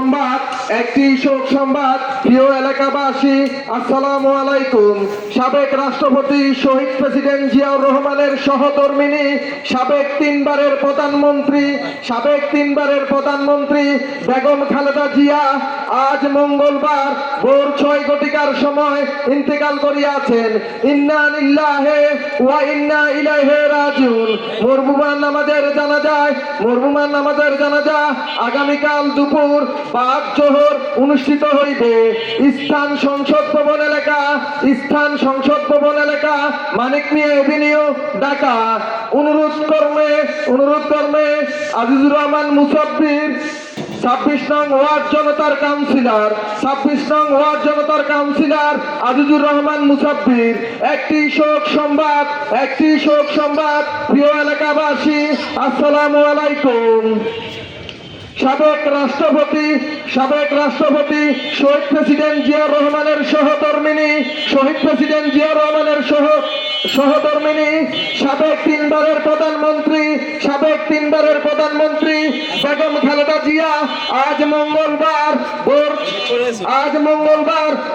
সংবাদ, একটি শোক সংবাদ। প্রিয় এলাকাবাসী, আসসালামু আলাইকুম। সাবেক রাষ্ট্রপতি শহীদ প্রেসিডেন্ট জিয়াউর রহমানের সহধর্মিণী, সাবেক তিনবারের প্রধানমন্ত্রী বেগম খালেদা জিয়া আজ মঙ্গলবার ভোর 6 ঘটিকার সময় ইন্তেকাল করিয়াছেন। ইন্না লিল্লাহি ওয়া ইন্না ইলাইহি রাজিউন। মরহুমার নামাজের জানাজা আগামীকাল দুপুর 5 জোহর অনুষ্ঠিত হইবে। স্থান সংসদ ভবন এলাকা মানিক মিয়া এভিনিউ, ঢাকা। অনুরোধ কর্মে আজিজুর রহমান মুসাব্বির 26 নং ওয়ার্ড জনতার কাউন্সিলর আজিজুর রহমান মুসাব্বির। একটি শোক সংবাদ। প্রিয় এলাকাবাসী, আসসালামু আলাইকুম। সাবেক রাষ্ট্রপতি শহীদ প্রেসিডেন্ট জিয়াউর রহমানের সহধর্মিণী, সাবেক তিনবারের প্রধানমন্ত্রী বেগম খালেদা জিয়া আজ মঙ্গলবার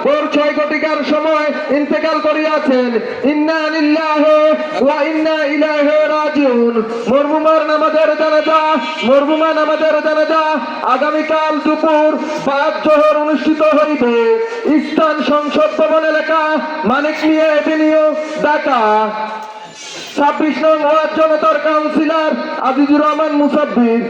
ভোর 6 ঘটিকার সময় ইন্তেকাল করিয়াছেন। ইন্না লিল্লাহি ওয়া ইন্না ইলাইহি রাজিউন। মরহুমার নামাজের জানাজা আগামীকাল দুপুর 5 জোহর অনুষ্ঠিত হইবে। স্থান সংসদ ভবন এলাকা মানিক মিয়া এভিনিউ, ঢাকা। 26 নং ওয়ার্ড জনতার কাউন্সিলর আজিজুর রহমান মুসাব্বির।